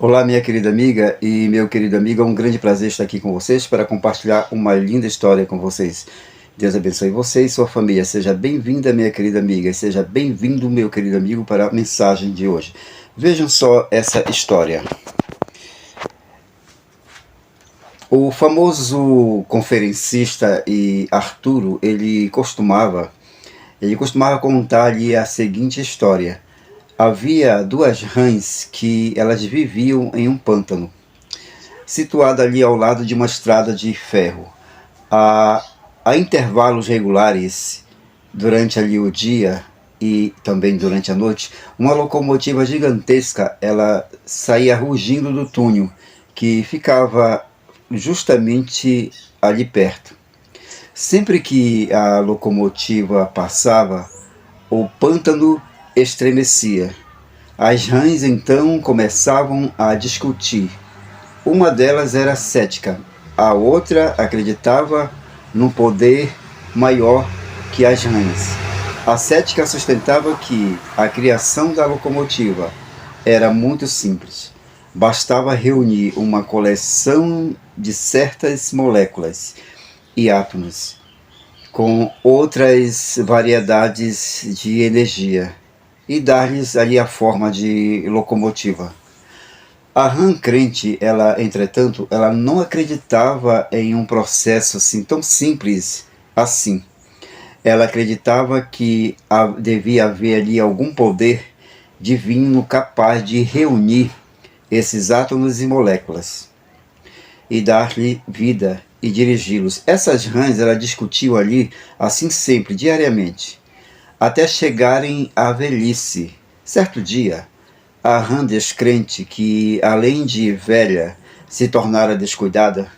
Olá, minha querida amiga e meu querido amigo, é um grande prazer estar aqui com vocês para compartilhar uma linda história com vocês. Deus abençoe você e sua família. Seja bem-vinda, minha querida amiga, e seja bem-vindo, meu querido amigo, para a mensagem de hoje. Vejam só essa história. O famoso conferencista e Arturo, ele costumava contar ali a seguinte história. Havia duas rãs que elas viviam em um pântano, situado ali ao lado de uma estrada de ferro. A, a intervalos regulares, durante ali o dia e também durante a noite, uma locomotiva gigantesca ela saía rugindo do túnel, que ficava justamente ali perto. Sempre que a locomotiva passava, o pântano estremecia. As rãs então começavam a discutir. Uma delas era cética, a outra acreditava num poder maior que as rãs. A cética sustentava que a criação da locomotiva era muito simples. Bastava reunir uma coleção de certas moléculas e átomos com outras variedades de energia e dar-lhes ali a forma de locomotiva. A rã crente, ela, entretanto, ela não acreditava em um processo assim tão simples assim. Ela acreditava que devia haver ali algum poder divino capaz de reunir esses átomos e moléculas e dar-lhe vida e dirigi-los. Essas rãs elas discutiam ali assim sempre, diariamente, até chegarem à velhice. Certo dia, a rã descrente, que além de velha se tornara descuidada,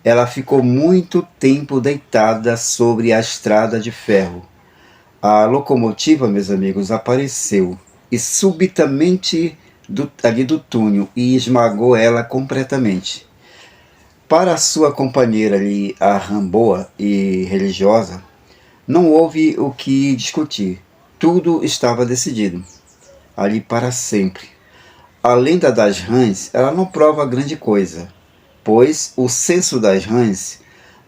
ela ficou muito tempo deitada sobre a estrada de ferro. A locomotiva, meus amigos, apareceu e subitamente ali do túnel e esmagou ela completamente. Para a sua companheira ali, a rã boa e religiosa, não houve o que discutir. Tudo estava decidido, ali para sempre. A lenda das rãs, ela não prova grande coisa, pois o senso das rãs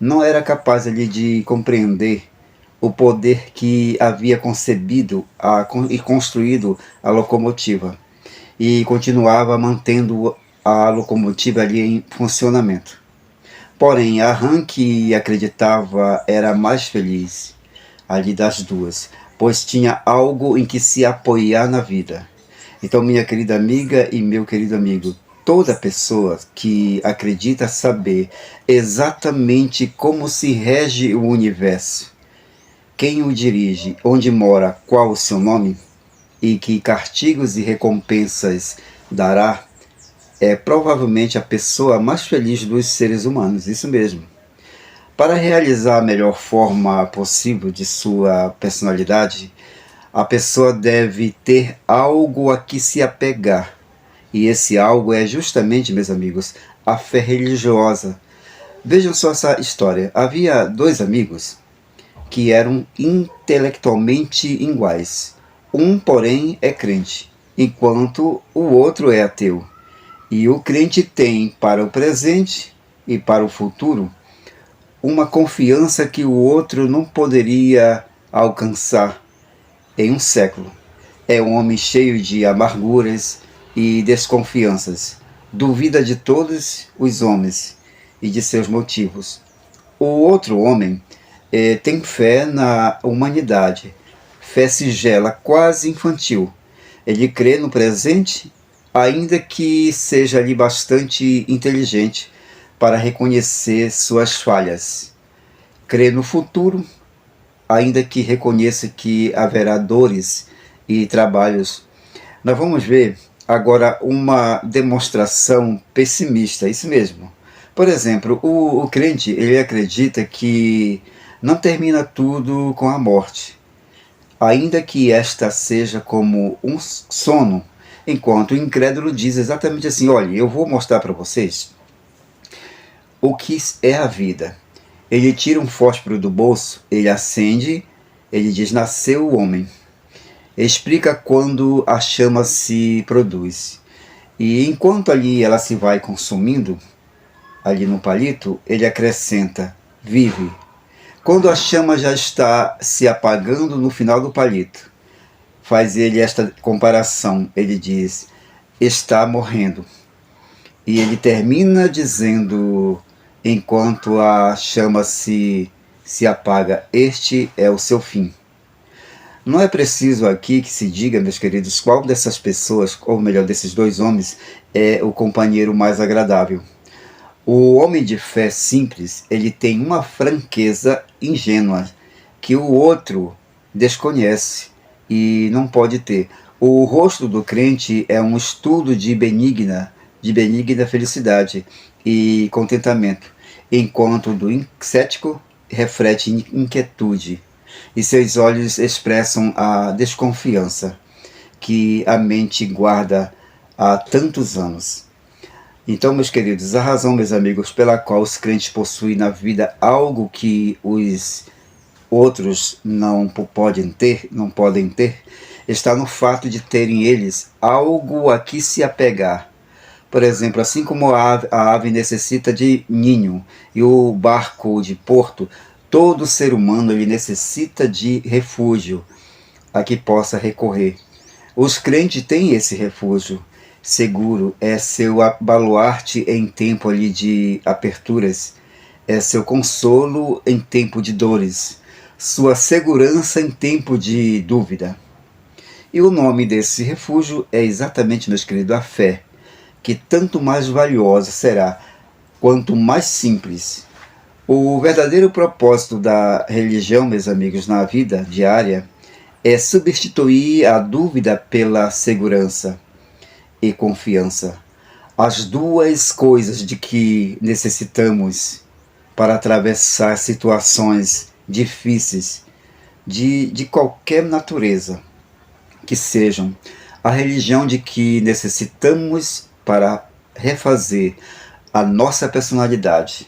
não era capaz ali de compreender o poder que havia concebido e construído a locomotiva e continuava mantendo a locomotiva ali em funcionamento. Porém, a rã que acreditava era a mais feliz ali das duas, pois tinha algo em que se apoiar na vida. Então, minha querida amiga e meu querido amigo, toda pessoa que acredita saber exatamente como se rege o universo, quem o dirige, onde mora, qual o seu nome, e que castigos e recompensas dará, é provavelmente a pessoa mais feliz dos seres humanos, isso mesmo. Para realizar a melhor forma possível de sua personalidade, a pessoa deve ter algo a que se apegar. E esse algo é justamente, meus amigos, a fé religiosa. Vejam só essa história. Havia dois amigos que eram intelectualmente iguais. Um, porém, é crente, enquanto o outro é ateu. E o crente tem para o presente e para o futuro uma confiança que o outro não poderia alcançar em um século. É um homem cheio de amarguras e desconfianças. Duvida de todos os homens e de seus motivos. O outro homem tem fé na humanidade, fé sigela, quase infantil. Ele crê no presente, ainda que seja ali bastante inteligente para reconhecer suas falhas. Crê no futuro, ainda que reconheça que haverá dores e trabalhos. Nós vamos ver agora uma demonstração pessimista, isso mesmo. Por exemplo, o crente, ele acredita que não termina tudo com a morte, ainda que esta seja como um sono, enquanto o incrédulo diz exatamente assim: olha, eu vou mostrar para vocês o que é a vida. Ele tira um fósforo do bolso, ele acende, ele diz: nasceu o homem. Explica quando a chama se produz. E enquanto ali ela se vai consumindo, ali no palito, ele acrescenta: vive. Quando a chama já está se apagando no final do palito, faz ele esta comparação. Ele diz: está morrendo. E ele termina dizendo, enquanto a chama se apaga: este é o seu fim. Não é preciso aqui que se diga, meus queridos, qual dessas pessoas, ou melhor, desses dois homens, é o companheiro mais agradável. O homem de fé simples, ele tem uma franqueza ingênua que o outro desconhece e não pode ter. O rosto do crente é um estudo de benigna felicidade e contentamento, enquanto do cético reflete inquietude e seus olhos expressam a desconfiança que a mente guarda há tantos anos. Então, meus queridos, a razão, meus amigos, pela qual os crentes possuem na vida algo que os outros não podem ter, está no fato de terem eles algo a que se apegar. Por exemplo, assim como a ave necessita de ninho e o barco de porto, todo ser humano ele necessita de refúgio a que possa recorrer. Os crentes têm esse refúgio seguro, é seu baluarte em tempo ali de aperturas, é seu consolo em tempo de dores, sua segurança em tempo de dúvida. E o nome desse refúgio é exatamente, meus queridos, a fé, que tanto mais valiosa será quanto mais simples. O verdadeiro propósito da religião, meus amigos, na vida diária é substituir a dúvida pela segurança e confiança. As duas coisas de que necessitamos para atravessar situações difíceis de qualquer natureza que sejam. A religião de que necessitamos para refazer a nossa personalidade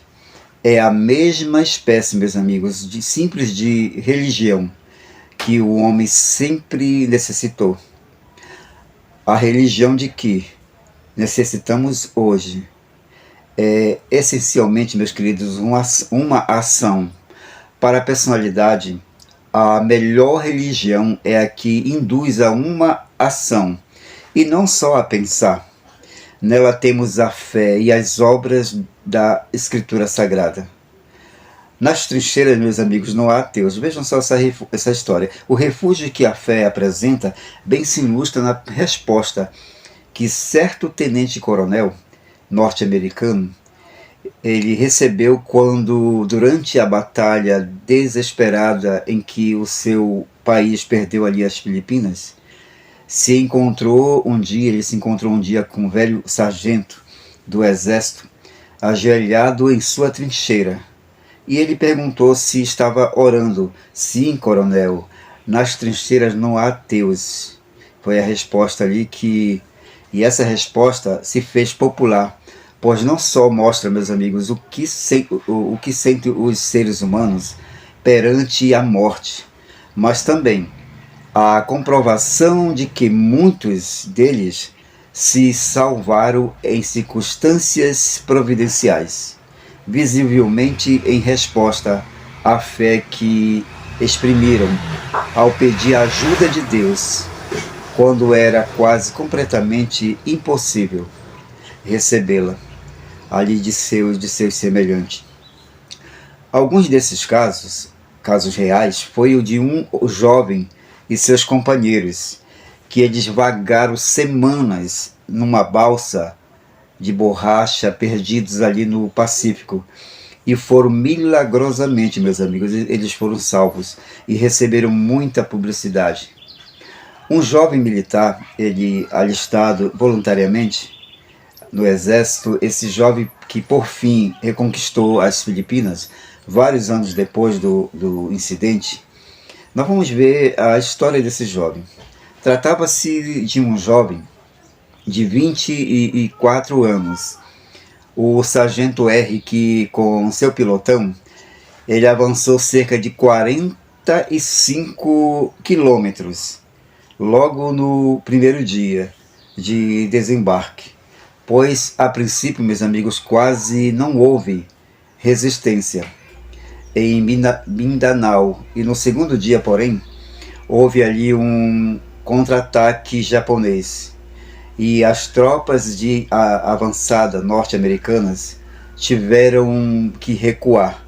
é a mesma espécie, meus amigos, de simples de religião que o homem sempre necessitou. A religião de que necessitamos hoje é essencialmente, meus queridos, uma ação. Para a personalidade, a melhor religião é a que induz a uma ação e não só a pensar. Nela temos a fé e as obras da Escritura Sagrada. Nas trincheiras, meus amigos, não há ateus. Vejam só essa história. O refúgio que a fé apresenta bem se ilustra na resposta que certo tenente-coronel norte-americano ele recebeu quando, durante a batalha desesperada em que o seu país perdeu ali as Filipinas, ele se encontrou um dia com um velho sargento do exército ajoelhado em sua trincheira. E ele perguntou se estava orando. Sim, coronel, nas trincheiras não há ateus. Foi a resposta ali e essa resposta se fez popular, pois não só mostra, meus amigos, o que sentem os seres humanos perante a morte, mas também a comprovação de que muitos deles se salvaram em circunstâncias providenciais, visivelmente em resposta à fé que exprimiram ao pedir a ajuda de Deus, quando era quase completamente impossível recebê-la ali de seus semelhantes. Alguns desses casos reais, foi o de um jovem e seus companheiros, que eles vagaram semanas numa balsa de borracha, perdidos ali no Pacífico, e foram milagrosamente, meus amigos, eles foram salvos e receberam muita publicidade. Um jovem militar, ele alistado voluntariamente no exército, esse jovem que por fim reconquistou as Filipinas, vários anos depois do incidente, nós vamos ver a história desse jovem. Tratava-se de um jovem de 24 anos, o sargento R, que com seu pilotão, ele avançou cerca de 45 quilômetros, logo no primeiro dia de desembarque. pois a princípio, meus amigos, quase não houve resistência em Mindanao, e no segundo dia, porém, houve ali um contra-ataque japonês e as tropas de avançada norte-americanas tiveram que recuar.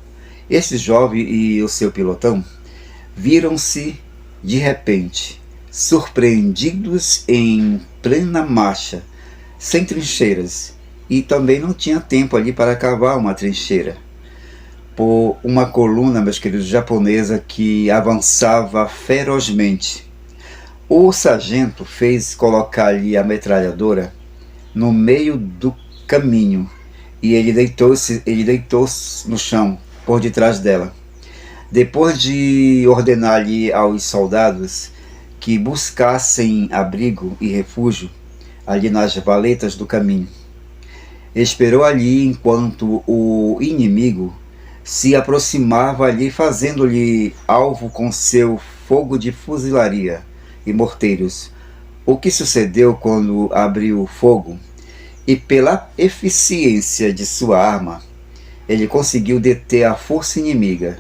Esse jovem e o seu pilotão viram-se de repente surpreendidos em plena marcha, sem trincheiras, e também não tinha tempo ali para cavar uma trincheira, por uma coluna, meus queridos, japonesa que avançava ferozmente. O sargento fez colocar ali a metralhadora no meio do caminho e ele deitou no chão por detrás dela. Depois de ordenar ali aos soldados que buscassem abrigo e refúgio ali nas valetas do caminho, esperou ali enquanto o inimigo se aproximava ali, fazendo-lhe alvo com seu fogo de fuzilaria e morteiros. O que sucedeu quando abriu fogo, e pela eficiência de sua arma, ele conseguiu deter a força inimiga,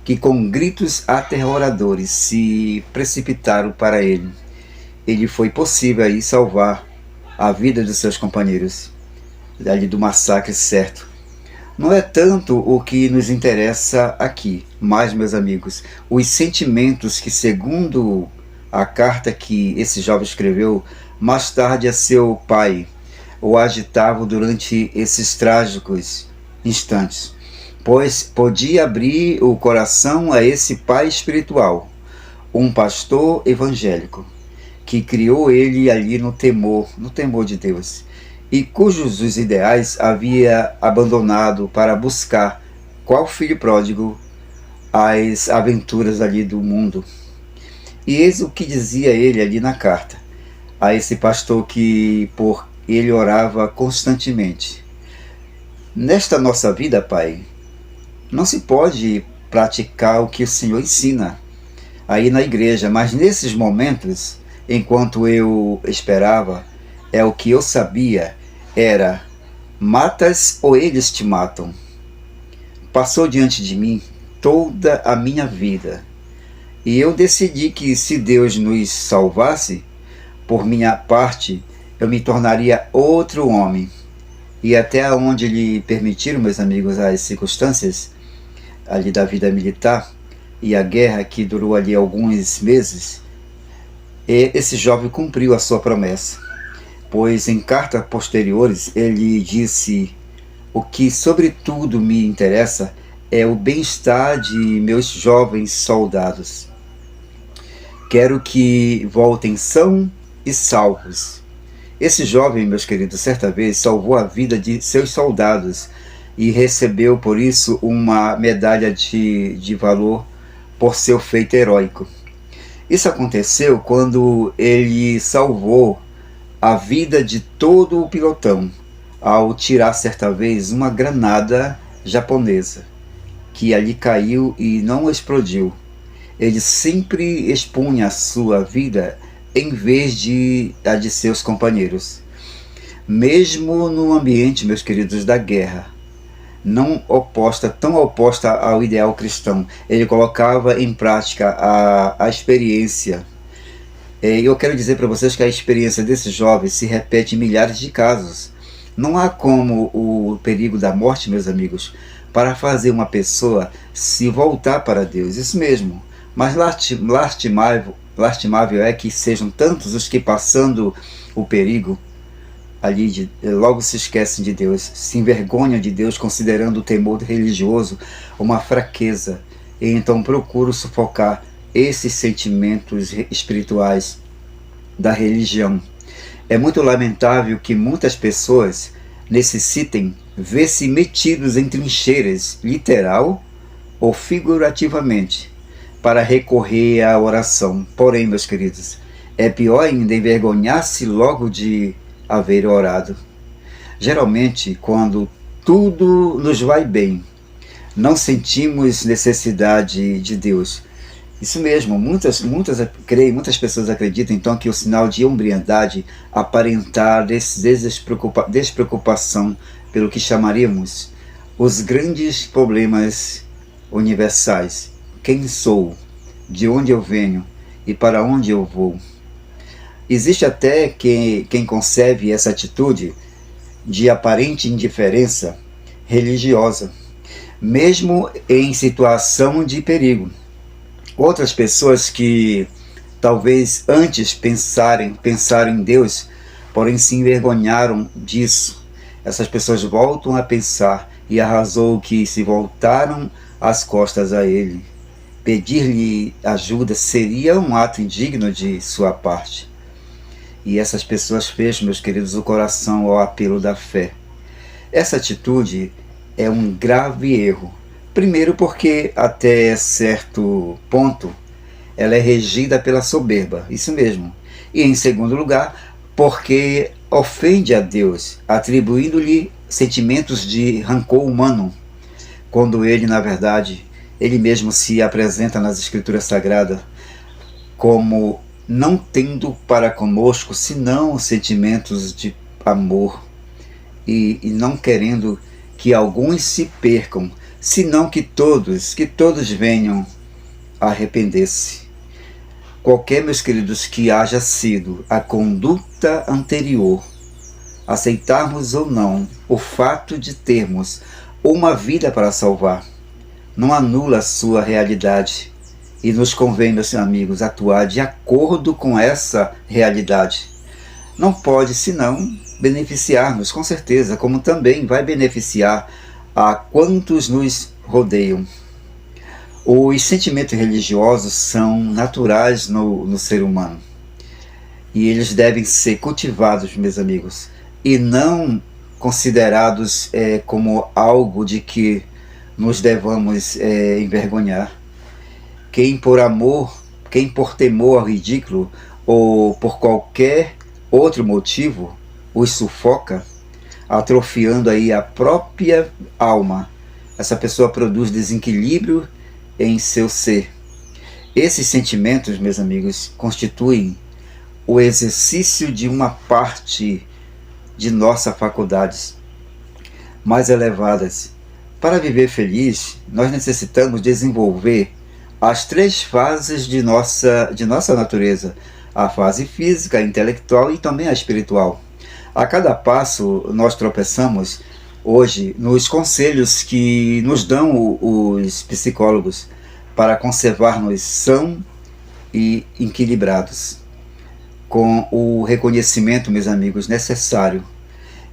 que com gritos aterroradores se precipitaram para ele. Ele foi possível aí salvar a vida dos seus companheiros, ali do massacre certo. Não é tanto o que nos interessa aqui, mas, meus amigos, os sentimentos que, segundo a carta que esse jovem escreveu mais tarde a seu pai, o agitavam durante esses trágicos instantes, pois podia abrir o coração a esse pai espiritual, um pastor evangélico, que criou ele ali no temor de Deus, e cujos os ideais havia abandonado para buscar, qual filho pródigo, as aventuras ali do mundo. E eis o que dizia ele ali na carta, a esse pastor que por ele orava constantemente. Nesta nossa vida, Pai, não se pode praticar o que o Senhor ensina aí na igreja, mas nesses momentos, enquanto eu esperava, é o que eu sabia, era: matas ou eles te matam. Passou diante de mim toda a minha vida, e eu decidi que se Deus nos salvasse, por minha parte, eu me tornaria outro homem. E até onde lhe permitiram, meus amigos, as circunstâncias ali da vida militar e a guerra que durou ali alguns meses, esse jovem cumpriu a sua promessa, pois em cartas posteriores ele disse: o que sobretudo me interessa é o bem-estar de meus jovens soldados. Quero que voltem são e salvos. Esse jovem, meus queridos, certa vez salvou a vida de seus soldados e recebeu por isso uma medalha de valor por seu feito heróico. Isso aconteceu quando ele salvou a vida de todo o pilotão ao tirar certa vez uma granada japonesa que ali caiu e não explodiu. Ele sempre expunha a sua vida em vez de a de seus companheiros. Mesmo no ambiente, meus queridos, da guerra, tão oposta ao ideal cristão, ele colocava em prática a experiência. E eu quero dizer para vocês que a experiência desses jovens se repete em milhares de casos. Não há como o perigo da morte, meus amigos, para fazer uma pessoa se voltar para Deus. Isso mesmo. Mas lastimável é que sejam tantos os que, passando o perigo ali, logo se esquecem de Deus, se envergonham de Deus, considerando o temor religioso uma fraqueza, e então procuram sufocar esses sentimentos espirituais da religião. É muito lamentável que muitas pessoas necessitem ver-se metidos em trincheiras, literal ou figurativamente, para recorrer à oração. Porém, meus queridos, é pior ainda envergonhar-se logo de haver orado. Geralmente, quando tudo nos vai bem, não sentimos necessidade de Deus, Isso mesmo, creio, muitas pessoas acreditam então que o sinal de hombridade aparentar despreocupação pelo que chamaríamos os grandes problemas universais. Quem sou? De onde eu venho? E para onde eu vou? Existe até quem concebe essa atitude de aparente indiferença religiosa, mesmo em situação de perigo. Outras pessoas que talvez antes pensaram em Deus, porém se envergonharam disso. Essas pessoas voltam a pensar e arrasou que se voltaram as costas a Ele. Pedir-lhe ajuda seria um ato indigno de sua parte. E essas pessoas fecham, meus queridos, o coração ao apelo da fé. Essa atitude é um grave erro. Primeiro porque até certo ponto ela é regida pela soberba, isso mesmo. E em segundo lugar, porque ofende a Deus, atribuindo-lhe sentimentos de rancor humano, quando ele, na verdade, ele mesmo se apresenta nas Escrituras Sagradas como não tendo para conosco senão sentimentos de amor e não querendo que alguns se percam, senão que todos venham a arrepender-se. Qualquer, meus queridos, que haja sido a conduta anterior, aceitarmos ou não o fato de termos uma vida para salvar, não anula a sua realidade. E nos convém, meus amigos, atuar de acordo com essa realidade. Não pode, senão, beneficiar-nos, com certeza, como também vai beneficiar a quantos nos rodeiam. Os sentimentos religiosos são naturais no ser humano. E eles devem ser cultivados, meus amigos, e não considerados como algo de que nos devamos envergonhar. Quem por temor ao ridículo ou por qualquer outro motivo os sufoca, atrofiando aí a própria alma. Essa pessoa produz desequilíbrio em seu ser. Esses sentimentos, meus amigos, constituem o exercício de uma parte de nossas faculdades mais elevadas. Para viver feliz, nós necessitamos desenvolver as 3 fases de nossa natureza: a fase física, a intelectual e também a espiritual. A cada passo nós tropeçamos hoje nos conselhos que nos dão os psicólogos para conservar-nos sãos e equilibrados, com o reconhecimento, meus amigos, necessário,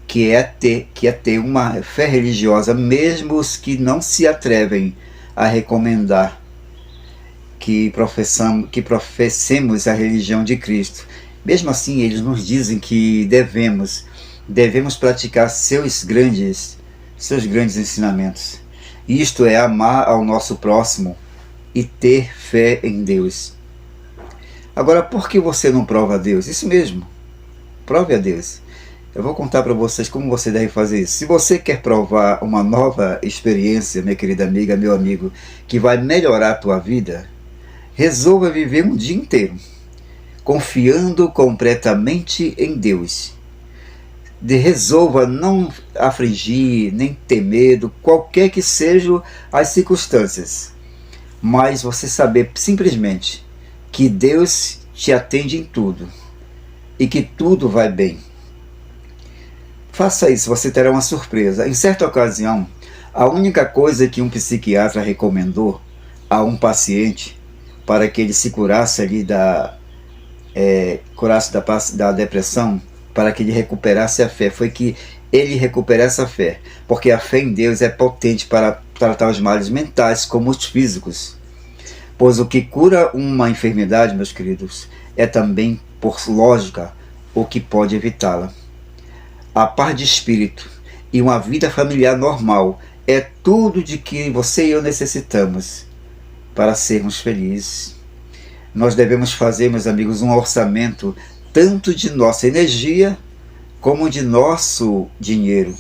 que é ter uma fé religiosa, mesmo os que não se atrevem a recomendar que professemos a religião de Cristo. Mesmo assim, eles nos dizem que devemos praticar seus grandes ensinamentos. Isto é amar ao nosso próximo e ter fé em Deus. Agora, por que você não prova a Deus? Isso mesmo, prove a Deus. Eu vou contar para vocês como você deve fazer isso. Se você quer provar uma nova experiência, minha querida amiga, meu amigo, que vai melhorar a tua vida, resolva viver um dia inteiro confiando completamente em Deus. Resolva não afligir, nem ter medo, qualquer que sejam as circunstâncias. Mas você saber simplesmente que Deus te atende em tudo e que tudo vai bem. Faça isso, você terá uma surpresa. Em certa ocasião, a única coisa que um psiquiatra recomendou a um paciente para que ele se curasse ali da depressão, para que ele recuperasse a fé, foi que ele recuperasse a fé, porque a fé em Deus é potente para tratar os males mentais como os físicos. Pois o que cura uma enfermidade, meus queridos, é também, por lógica, o que pode evitá-la. A paz de espírito e uma vida familiar normal é tudo de que você e eu necessitamos para sermos felizes. Nós devemos fazer, meus amigos, um orçamento tanto de nossa energia como de nosso dinheiro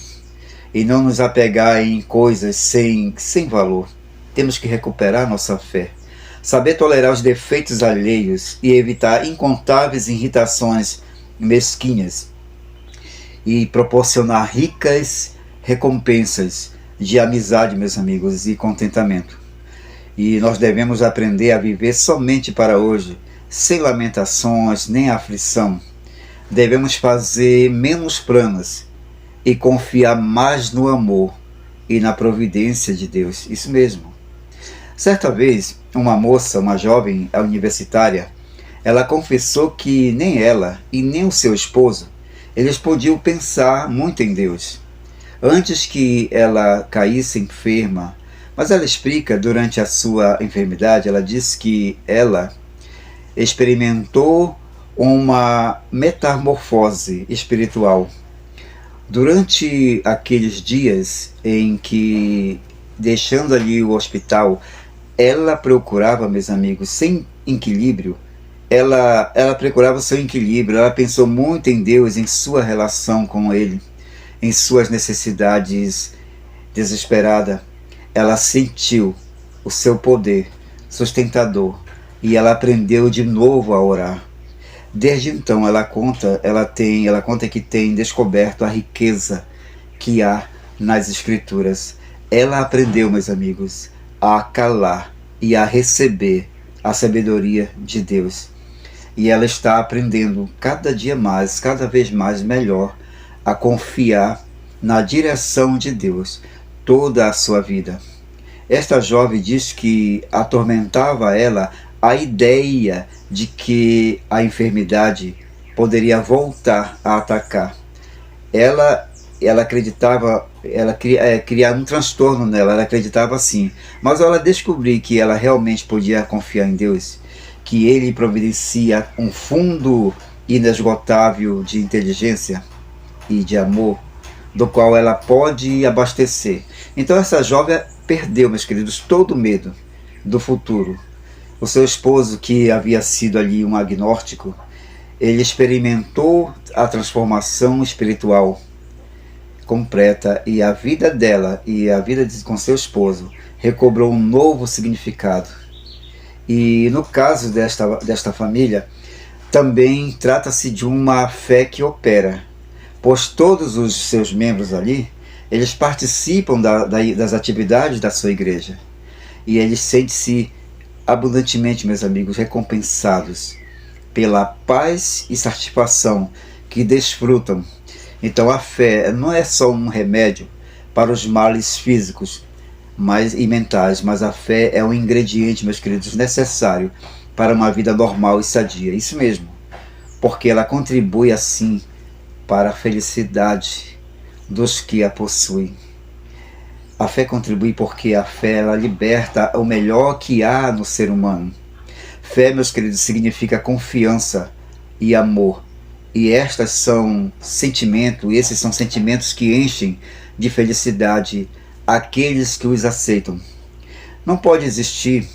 e não nos apegar em coisas sem valor. Temos que recuperar nossa fé. Saber tolerar os defeitos alheios e evitar incontáveis irritações mesquinhas e proporcionar ricas recompensas de amizade, meus amigos, e contentamento. E nós devemos aprender a viver somente para hoje, sem lamentações nem aflição. Devemos fazer menos planos e confiar mais no amor e na providência de Deus. Isso mesmo. Certa vez, uma moça, uma jovem universitária, ela confessou que nem ela e nem o seu esposo, eles podiam pensar muito em Deus. Antes que ela caísse enferma, mas ela explica, durante a sua enfermidade, ela diz que ela experimentou uma metamorfose espiritual. Durante aqueles dias em que, deixando ali o hospital, ela procurava, meus amigos, sem equilíbrio, ela procurava o seu equilíbrio, ela pensou muito em Deus, em sua relação com Ele, em suas necessidades desesperada. Ela sentiu o seu poder sustentador e ela aprendeu de novo a orar. Desde então ela conta que tem descoberto a riqueza que há nas Escrituras. Ela aprendeu, meus amigos, a calar e a receber a sabedoria de Deus. E ela está aprendendo cada dia mais, cada vez mais melhor, a confiar na direção de Deus toda a sua vida. Esta jovem diz que atormentava ela a ideia de que a enfermidade poderia voltar a atacar. Ela acreditava, criar um transtorno nela, ela acreditava assim. Mas ao ela descobrir que ela realmente podia confiar em Deus, que Ele providencia um fundo inesgotável de inteligência e de amor, do qual ela pode abastecer. Então essa jovem perdeu, meus queridos, todo o medo do futuro. O seu esposo, que havia sido ali um agnóstico, ele experimentou a transformação espiritual completa, e a vida dela e a vida com seu esposo recobrou um novo significado. E no caso desta família, também trata-se de uma fé que opera, pois todos os seus membros ali, eles participam das atividades da sua igreja. E eles sentem-se abundantemente, meus amigos, recompensados pela paz e satisfação que desfrutam. Então a fé não é só um remédio para os males físicos e mentais, mas a fé é um ingrediente, meus queridos, necessário para uma vida normal e sadia. Isso mesmo, porque ela contribui assim para a felicidade dos que a possuem. A fé contribui porque a fé ela liberta o melhor que há no ser humano. Fé, meus queridos, significa confiança e amor. E esses são sentimentos que enchem de felicidade aqueles que os aceitam. Não pode existir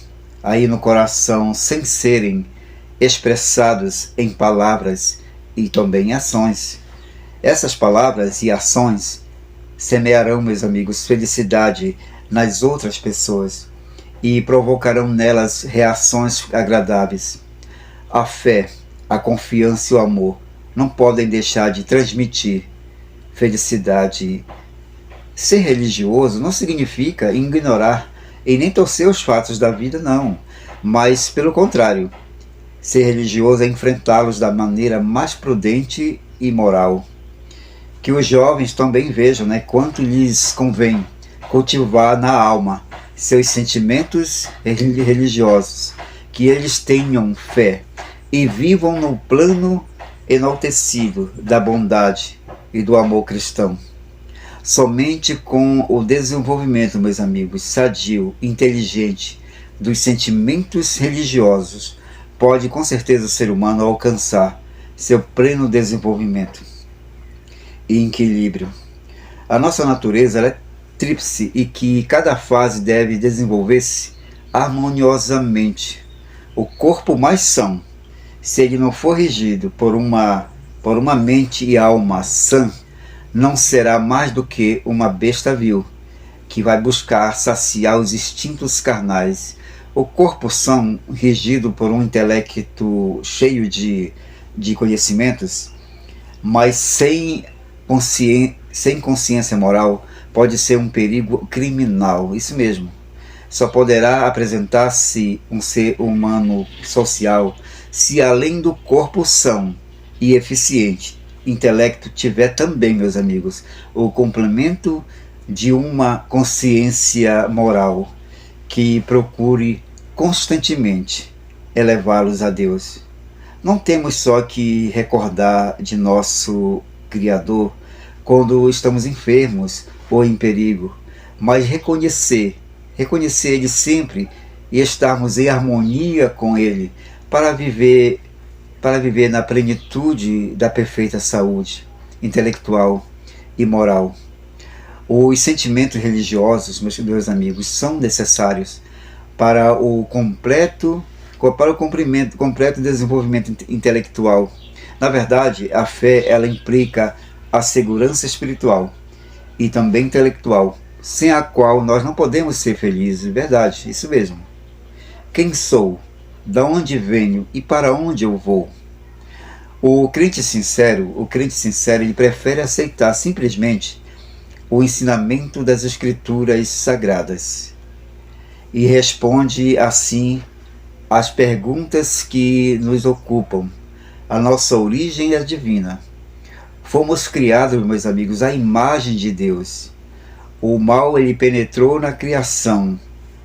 aí no coração sem serem expressados em palavras e também em ações. Essas palavras e ações semearão, meus amigos, felicidade nas outras pessoas e provocarão nelas reações agradáveis. A fé, a confiança e o amor não podem deixar de transmitir felicidade. Ser religioso não significa ignorar e nem torcer os fatos da vida, não. Mas, pelo contrário, ser religioso é enfrentá-los da maneira mais prudente e moral. Que os jovens também vejam, quanto lhes convém cultivar na alma seus sentimentos religiosos, que eles tenham fé e vivam no plano enaltecido da bondade e do amor cristão. Somente com o desenvolvimento, meus amigos, sadio, inteligente dos sentimentos religiosos, pode com certeza o ser humano alcançar seu pleno desenvolvimento e equilíbrio. A nossa natureza ela é tríplice e que cada fase deve desenvolver-se harmoniosamente. O corpo mais são, se ele não for regido por uma mente e alma sã, não será mais do que uma besta vil, que vai buscar saciar os instintos carnais, O corpo são, regido por um intelecto cheio de conhecimentos, mas sem consciência moral, pode ser um perigo criminal. Isso mesmo. Só poderá apresentar-se um ser humano social se, além do corpo são e eficiente, intelecto tiver também, meus amigos, o complemento de uma consciência moral que procure constantemente elevá-los a Deus. Não temos só que recordar de nosso Criador quando estamos enfermos ou em perigo, mas reconhecer Ele sempre e estarmos em harmonia com Ele para viver na plenitude da perfeita saúde intelectual e moral. Os sentimentos religiosos, meus amigos, são necessários para o completo desenvolvimento intelectual. Na verdade, a fé ela implica a segurança espiritual e também intelectual, sem a qual nós não podemos ser felizes. Verdade, isso mesmo. Quem sou? Da onde venho e para onde eu vou? O crente sincero, ele prefere aceitar simplesmente o ensinamento das Escrituras Sagradas e responde assim às perguntas que nos ocupam. A nossa origem é divina. Fomos criados, meus amigos, à imagem de Deus. O mal ele penetrou na criação,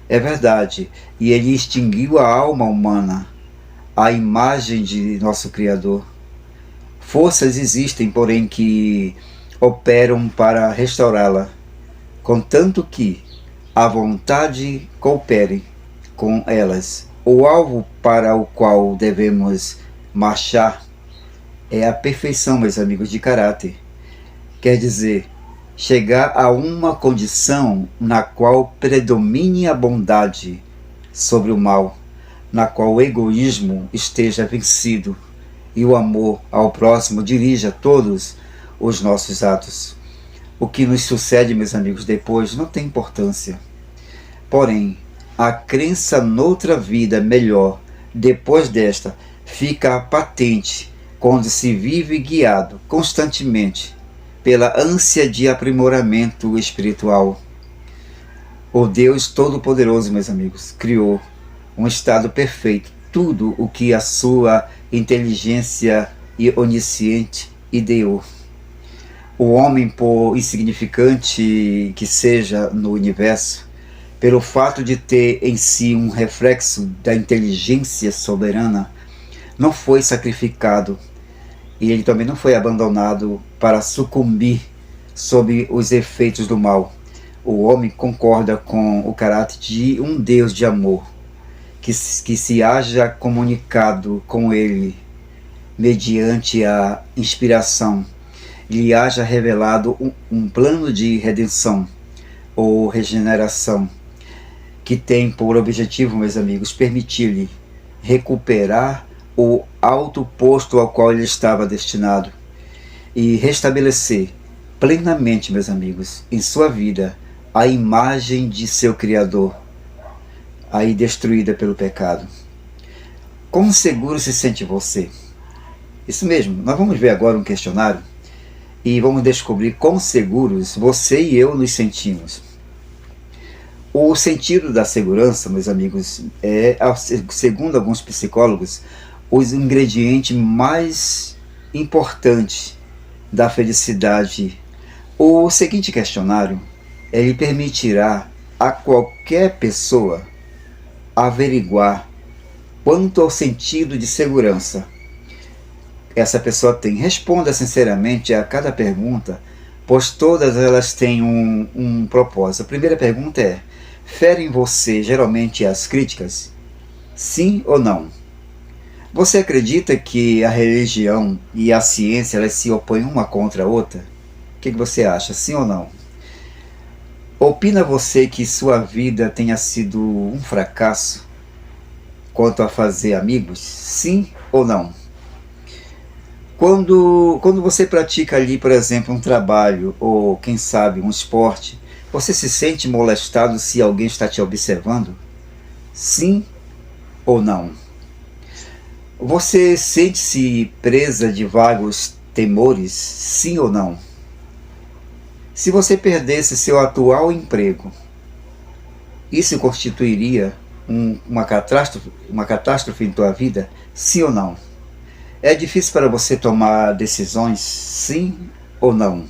é verdade, e ele extinguiu a alma humana, a imagem de nosso Criador. Forças existem, porém, que operam para restaurá-la, contanto que a vontade coopere com elas. O alvo para o qual devemos marchar é a perfeição, meus amigos, de caráter. Quer dizer, chegar a uma condição na qual predomine a bondade sobre o mal, na qual o egoísmo esteja vencido e o amor ao próximo dirija todos os nossos atos. O que nos sucede, meus amigos, depois não tem importância. Porém, a crença noutra vida melhor, depois desta, fica patente quando se vive guiado constantemente pela ânsia de aprimoramento espiritual. O Deus Todo-Poderoso, meus amigos, criou um estado perfeito, tudo o que a sua inteligência onisciente ideou. O homem, por insignificante que seja no universo, pelo fato de ter em si um reflexo da inteligência soberana, não foi sacrificado e ele também não foi abandonado para sucumbir sob os efeitos do mal. O homem concorda com o caráter de um Deus de amor, que se haja comunicado com ele mediante a inspiração, lhe haja revelado um plano de redenção ou regeneração, que tem por objetivo, meus amigos, permitir-lhe recuperar o alto posto ao qual ele estava destinado e restabelecer plenamente, meus amigos, em sua vida a imagem de seu Criador, aí destruída pelo pecado. Quão seguro se sente você? Isso mesmo, nós vamos ver agora um questionário e vamos descobrir quão seguros você e eu nos sentimos. O sentido da segurança, meus amigos, é, segundo alguns psicólogos, os ingredientes mais importantes da felicidade. O seguinte questionário, ele permitirá a qualquer pessoa averiguar quanto ao sentido de segurança essa pessoa tem. Responda sinceramente a cada pergunta, pois todas elas têm um propósito. A primeira pergunta é: ferem você geralmente as críticas? Sim ou não? Você acredita que a religião e a ciência elas se opõem uma contra a outra? O que você acha? Sim ou não? Opina você que sua vida tenha sido um fracasso quanto a fazer amigos? Sim ou não? Quando você pratica ali, por exemplo, um trabalho ou, quem sabe, um esporte, você se sente molestado se alguém está te observando? Sim ou não? Você sente-se presa de vagos temores? Sim ou não? Se você perdesse seu atual emprego, isso constituiria uma catástrofe em tua vida? Sim ou não? É difícil para você tomar decisões? Sim ou não?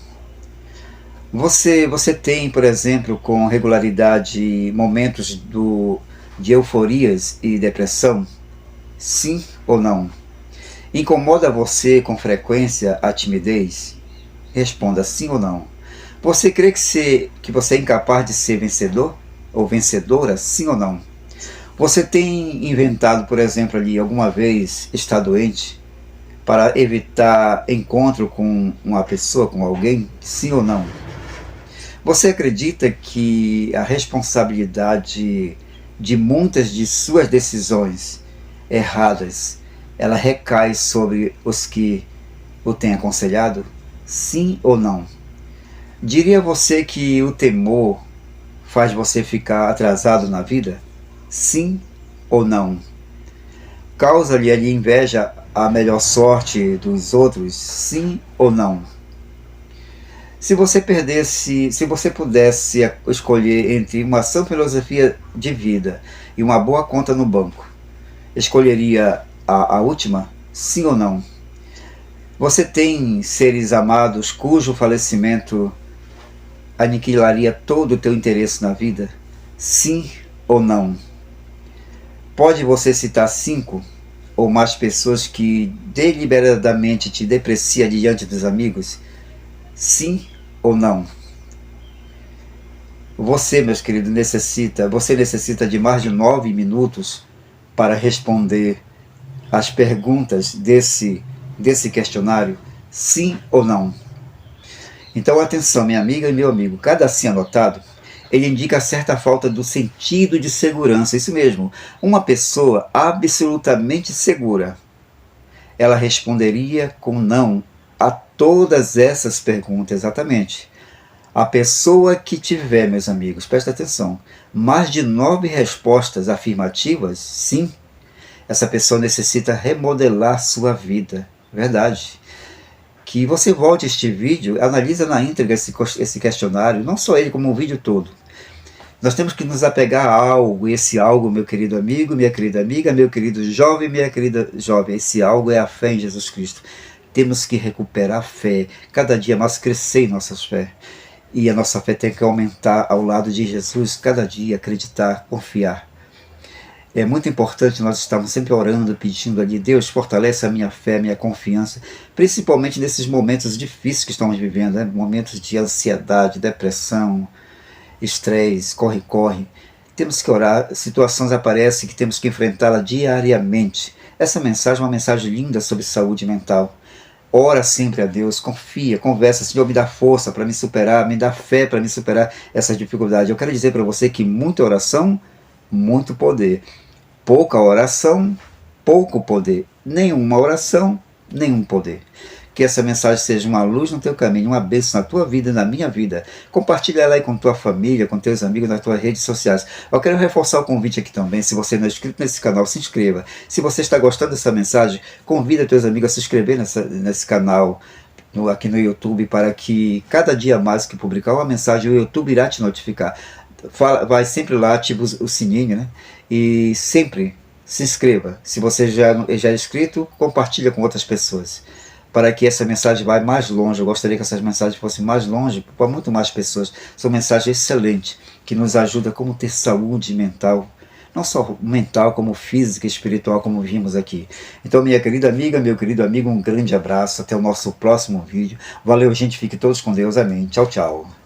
Você tem, por exemplo, com regularidade momentos de euforias e depressão? Sim ou não? Incomoda você com frequência a timidez? Responda sim ou não. Você crê que você é incapaz de ser vencedor ou vencedora? Sim ou não? Você tem inventado, por exemplo, ali alguma vez estar doente para evitar encontro com uma pessoa, com alguém? Sim ou não? Você acredita que a responsabilidade de muitas de suas decisões erradas, ela recai sobre os que o têm aconselhado? Sim ou não? Diria você que o temor faz você ficar atrasado na vida? Sim ou não? Causa-lhe ali inveja a melhor sorte dos outros? Sim ou não? Se você pudesse escolher entre uma sã filosofia de vida e uma boa conta no banco, escolheria a última? Sim ou não? Você tem seres amados cujo falecimento aniquilaria todo o teu interesse na vida? Sim ou não? Pode você citar 5 ou mais pessoas que deliberadamente te deprecia diante dos amigos? Sim ou não? Você, meus queridos, você necessita de mais de 9 minutos para responder as perguntas desse questionário? Sim ou não? Então, atenção, minha amiga e meu amigo, cada sim anotado, ele indica certa falta do sentido de segurança. Isso mesmo, uma pessoa absolutamente segura, ela responderia com não a todas essas perguntas, exatamente. A pessoa que tiver, meus amigos, presta atenção, mais de 9 respostas afirmativas, sim, essa pessoa necessita remodelar sua vida. Verdade. Que você volte este vídeo, analisa na íntegra esse questionário, não só ele, como o vídeo todo. Nós temos que nos apegar a algo, e esse algo, meu querido amigo, minha querida amiga, meu querido jovem, minha querida jovem, esse algo é a fé em Jesus Cristo. Temos que recuperar a fé, cada dia mais crescer em nossa fé. E a nossa fé tem que aumentar ao lado de Jesus, cada dia, acreditar, confiar. É muito importante nós estarmos sempre orando, pedindo ali, Deus, fortalece a minha fé, a minha confiança, principalmente nesses momentos difíceis que estamos vivendo, né? Momentos de ansiedade, depressão, estresse, corre-corre. Temos que orar, situações aparecem que temos que enfrentá-la diariamente. Essa mensagem é uma mensagem linda sobre saúde mental. Ora sempre a Deus, confia, conversa, Senhor, me dá força para me superar, me dá fé para me superar essa dificuldade. Eu quero dizer para você que muita oração, muito poder. Pouca oração, pouco poder. Nenhuma oração, nenhum poder. Que essa mensagem seja uma luz no teu caminho, uma bênção na tua vida e na minha vida. Compartilha ela aí com tua família, com teus amigos, nas tuas redes sociais. Eu quero reforçar o convite aqui também. Se você não é inscrito nesse canal, se inscreva. Se você está gostando dessa mensagem, convida teus amigos a se inscrever nesse canal aqui no YouTube, para que cada dia mais que publicar uma mensagem, o YouTube irá te notificar. Vai sempre lá, ativa o sininho, né? E sempre se inscreva. Se você já é inscrito, compartilha com outras pessoas, para que essa mensagem vá mais longe. Eu gostaria que essas mensagens fossem mais longe, para muito mais pessoas. São mensagens excelentes, que nos ajudam a como ter saúde mental, não só mental, como física e espiritual, como vimos aqui. Então, minha querida amiga, meu querido amigo, um grande abraço, até o nosso próximo vídeo. Valeu, gente, fiquem todos com Deus, amém. Tchau, tchau.